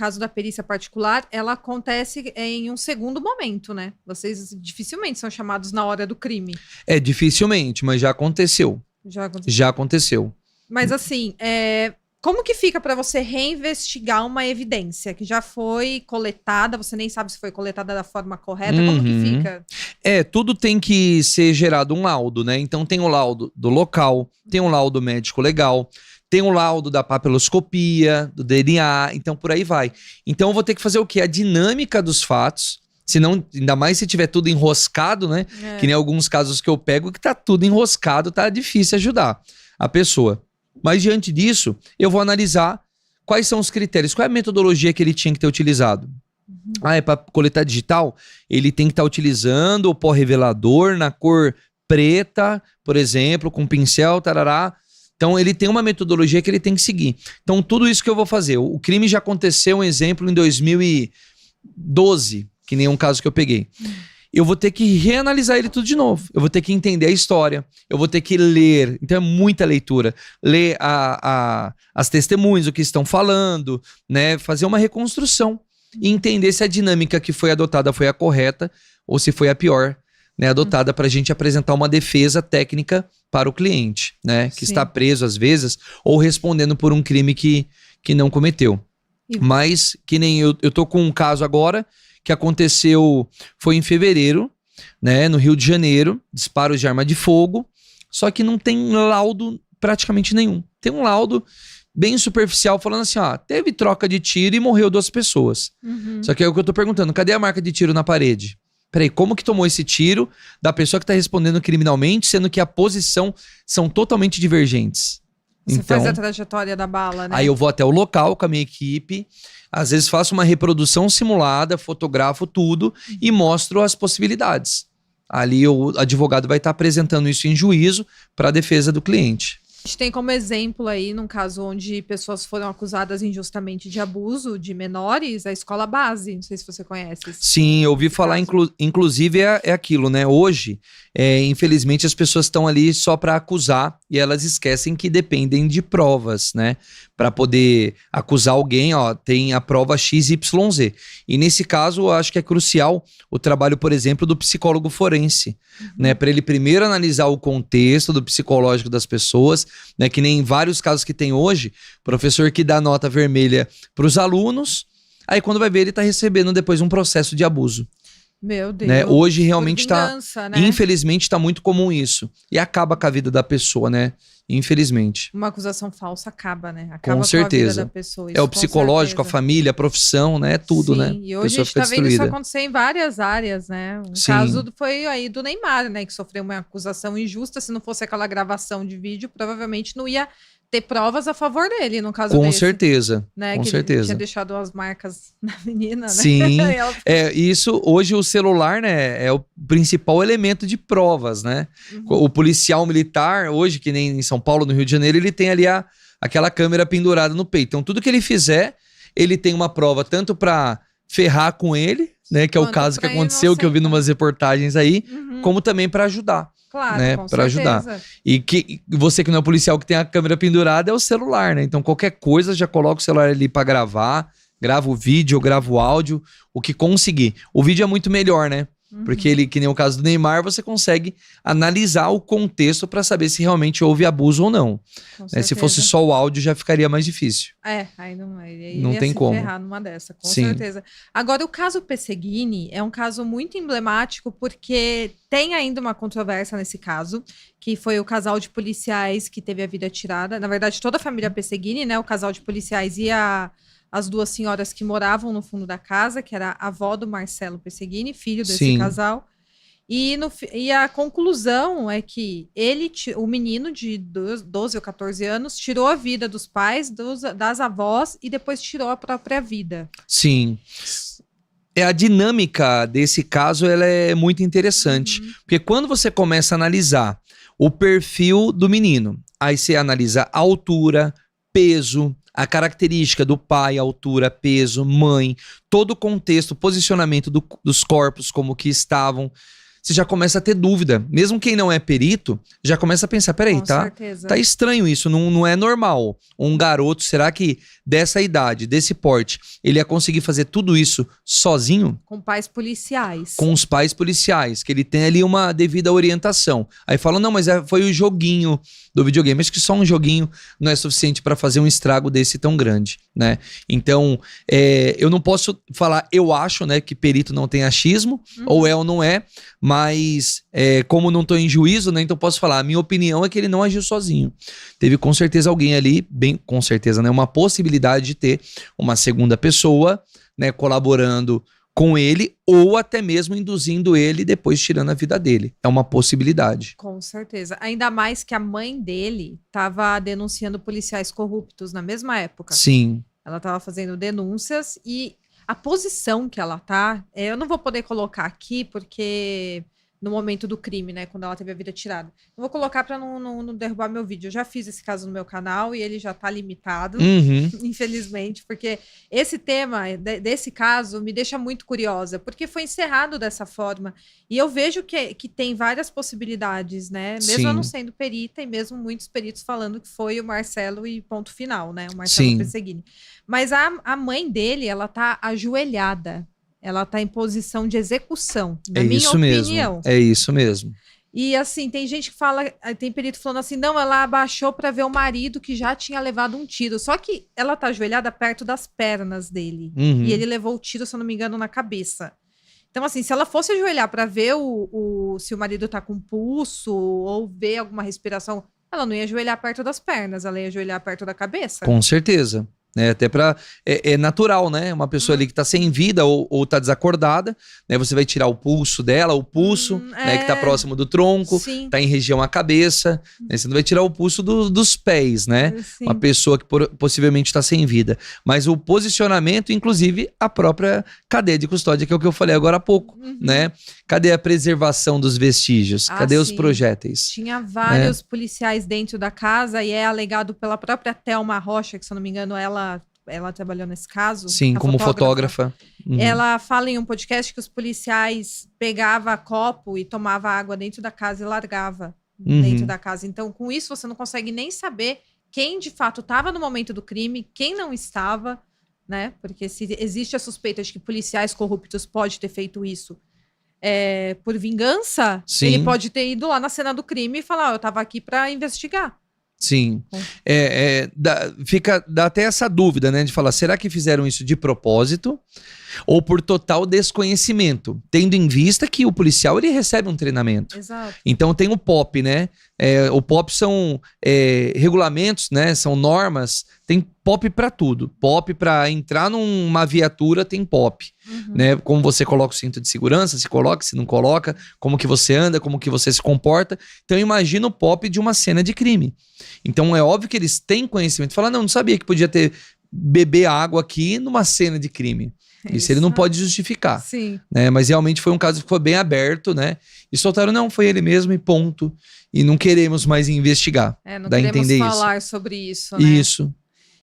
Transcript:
caso da perícia particular, ela acontece em um segundo momento, né? Vocês dificilmente são chamados na hora do crime. Dificilmente, mas já aconteceu. Já aconteceu. Mas assim, como que fica para você reinvestigar uma evidência que já foi coletada, você nem sabe se foi coletada da forma correta, como que fica? Tudo tem que ser gerado um laudo, né? Então tem o laudo do local, tem um laudo médico legal, tem um laudo da papiloscopia, do DNA, então por aí vai. Então eu vou ter que fazer o quê? A dinâmica dos fatos, senão, ainda mais se tiver tudo enroscado, né? Que nem alguns casos que eu pego que tá tudo enroscado, tá difícil ajudar a pessoa. Mas diante disso, eu vou analisar quais são os critérios, qual é a metodologia que ele tinha que ter utilizado. É para coletar digital? Ele tem que estar utilizando o pó revelador na cor preta, por exemplo, com pincel, tarará. Então ele tem uma metodologia que ele tem que seguir. Então tudo isso que eu vou fazer. O crime já aconteceu, um exemplo, em 2012, que nem um caso que eu peguei. Eu vou ter que reanalisar ele tudo de novo. Eu vou ter que entender a história. Eu vou ter que ler. Então é muita leitura. Ler as testemunhas, o que estão falando, né? Fazer uma reconstrução. E entender se a dinâmica que foi adotada foi a correta ou se foi a pior, né? Adotada para a gente apresentar uma defesa técnica para o cliente, né? Que está preso às vezes ou respondendo por um crime que não cometeu. Mas, que nem eu tô com um caso agora que aconteceu, foi em fevereiro, né, no Rio de Janeiro, disparos de arma de fogo, só que não tem laudo praticamente nenhum. Tem um laudo bem superficial falando assim, teve troca de tiro e morreu 2 pessoas. Só que é o que eu tô perguntando, cadê a marca de tiro na parede? Peraí, como que tomou esse tiro da pessoa que tá respondendo criminalmente, sendo que a posição são totalmente divergentes? Você faz a trajetória da bala, né? Aí eu vou até o local com a minha equipe, às vezes faço uma reprodução simulada, fotografo tudo e mostro as possibilidades. Ali o advogado vai estar apresentando isso em juízo para a defesa do cliente. A gente tem como exemplo aí, num caso onde pessoas foram acusadas injustamente de abuso de menores, a escola base, não sei se você conhece. Sim, eu ouvi falar, inclusive é aquilo, né? Hoje, infelizmente, as pessoas estão ali só para acusar e elas esquecem que dependem de provas, né? Para poder acusar alguém, tem a prova XYZ. E nesse caso, eu acho que é crucial o trabalho, por exemplo, do psicólogo forense, né? Para ele primeiro analisar o contexto do psicológico das pessoas, né? Que nem em vários casos que tem hoje, professor que dá nota vermelha para os alunos, aí quando vai ver ele está recebendo depois um processo de abuso. Meu Deus. Né? Hoje realmente vingança, né? Infelizmente está muito comum isso. E acaba com a vida da pessoa, né? Infelizmente. Uma acusação falsa acaba, né? Acaba com certeza. Com a vida da pessoa. É o psicológico, a família, a profissão, né? Tudo, né? E hoje a gente tá vendo isso acontecer em várias áreas, né? Um caso foi aí do Neymar, né? Que sofreu uma acusação injusta. Se não fosse aquela gravação de vídeo, provavelmente não ia ter provas a favor dele, no caso desse. Com certeza, né? Com que certeza. Ele tinha deixado as marcas na menina, né? Sim, isso, hoje o celular, né, é o principal elemento de provas, né? O policial militar, hoje, que nem em São Paulo, no Rio de Janeiro, ele tem ali aquela câmera pendurada no peito. Então, tudo que ele fizer, ele tem uma prova tanto para ferrar com ele, né, que é o caso que aconteceu, que eu vi numas reportagens aí, como também para ajudar. Claro, né, para ajudar. E que você que não é policial que tem a câmera pendurada é o celular, né? Então qualquer coisa já coloca o celular ali para gravar, grava o vídeo, grava o áudio, o que conseguir. O vídeo é muito melhor, né? Porque ele, que nem o caso do Neymar, você consegue analisar o contexto para saber se realmente houve abuso ou não. Se fosse só o áudio, já ficaria mais difícil. Aí não tem como ferrar numa dessa, com certeza. Agora, o caso Pesseguini é um caso muito emblemático porque tem ainda uma controvérsia nesse caso, que foi o casal de policiais que teve a vida tirada. Na verdade, toda a família Pesseguini, né? O casal de policiais e as 2 senhoras que moravam no fundo da casa, que era a avó do Marcelo Pesseguini, filho desse casal. E a conclusão é que o menino de 12 ou 14 anos tirou a vida dos pais, das avós e depois tirou a própria vida. Sim. A dinâmica desse caso ela é muito interessante. Porque quando você começa a analisar o perfil do menino, aí você analisa a altura, peso, a característica do pai, altura, peso, mãe, todo o contexto, posicionamento dos corpos, como que estavam. você já começa a ter dúvida. Mesmo quem não é perito, já começa a pensar, peraí, tá estranho isso, não é normal. Um garoto, será que dessa idade, desse porte, ele ia conseguir fazer tudo isso sozinho? Com pais policiais. Com os pais policiais, que ele tem ali uma devida orientação. Aí falam, não, mas foi o joguinho do videogame. Acho que só um joguinho não é suficiente para fazer um estrago desse tão grande, né? Então, eu não posso falar, eu acho, né, que perito não tem achismo, ou é ou não é, mas como não tô em juízo, né, então posso falar, a minha opinião é que ele não agiu sozinho. Teve com certeza alguém ali, bem com certeza, né, uma possibilidade de ter uma segunda pessoa, né, colaborando com ele, ou até mesmo induzindo ele e depois tirando a vida dele. É uma possibilidade. Com certeza. Ainda mais que a mãe dele estava denunciando policiais corruptos na mesma época. Sim. Ela estava fazendo denúncias e a posição que ela tá, eu não vou poder colocar aqui porque no momento do crime, né, quando ela teve a vida tirada. Eu vou colocar para não derrubar meu vídeo. Eu já fiz esse caso no meu canal e ele já tá limitado, infelizmente, porque esse tema desse caso me deixa muito curiosa, porque foi encerrado dessa forma. E eu vejo que tem várias possibilidades, né? Mesmo eu não sendo perita e mesmo muitos peritos falando que foi o Marcelo e ponto final, né? O Marcelo Pesseguini. Mas a mãe dele, ela tá ajoelhada. Ela tá em posição de execução, na minha opinião. É isso mesmo. E assim, tem gente que fala, tem perito falando assim, não, ela abaixou para ver o marido que já tinha levado um tiro. Só que ela tá ajoelhada perto das pernas dele. E ele levou o tiro, se eu não me engano, na cabeça. Então, assim, se ela fosse ajoelhar para ver se o marido tá com pulso ou ver alguma respiração, ela não ia ajoelhar perto das pernas, ela ia ajoelhar perto da cabeça. Com certeza. Até pra. É natural, né? Uma pessoa ali que tá sem vida ou tá desacordada, né? Você vai tirar o pulso dela, o pulso, né? Que tá próximo do tronco, tá em região à cabeça, né? Você não vai tirar o pulso dos pés, né? Uma pessoa que possivelmente tá sem vida. Mas o posicionamento, inclusive, a própria cadeia de custódia, que é o que eu falei agora há pouco, né? Cadê a preservação dos vestígios? Cadê os projéteis? Tinha vários policiais dentro da casa e é alegado pela própria Thelma Rocha, que se eu não me engano, ela trabalhou nesse caso. Sim, como fotógrafa. Ela fala em um podcast que os policiais pegavam copo e tomavam água dentro da casa e largava dentro da casa. Então, com isso, você não consegue nem saber quem de fato estava no momento do crime, quem não estava, né? Porque se existe a suspeita de que policiais corruptos podem ter feito isso por vingança, ele pode ter ido lá na cena do crime e falar, eu estava aqui para investigar. Sim. Dá até essa dúvida, né? De falar, será que fizeram isso de propósito ou por total desconhecimento? Tendo em vista que o policial, ele recebe um treinamento. Exato. Então tem o POP, né? O POP são regulamentos, né? São normas. Tem POP para tudo. POP para entrar numa viatura tem POP. Né? Como você coloca o cinto de segurança, se coloca, se não coloca, como que você anda, como que você se comporta. Então imagina o POP de uma cena de crime. Então é óbvio que eles têm conhecimento. Fala, não sabia que podia beber água aqui numa cena de crime. Isso ele não pode justificar. Sim. Né? Mas realmente foi um caso que foi bem aberto, né? E soltaram, não, foi ele mesmo e ponto. E não queremos mais investigar. Não queremos falar sobre isso, né? Isso.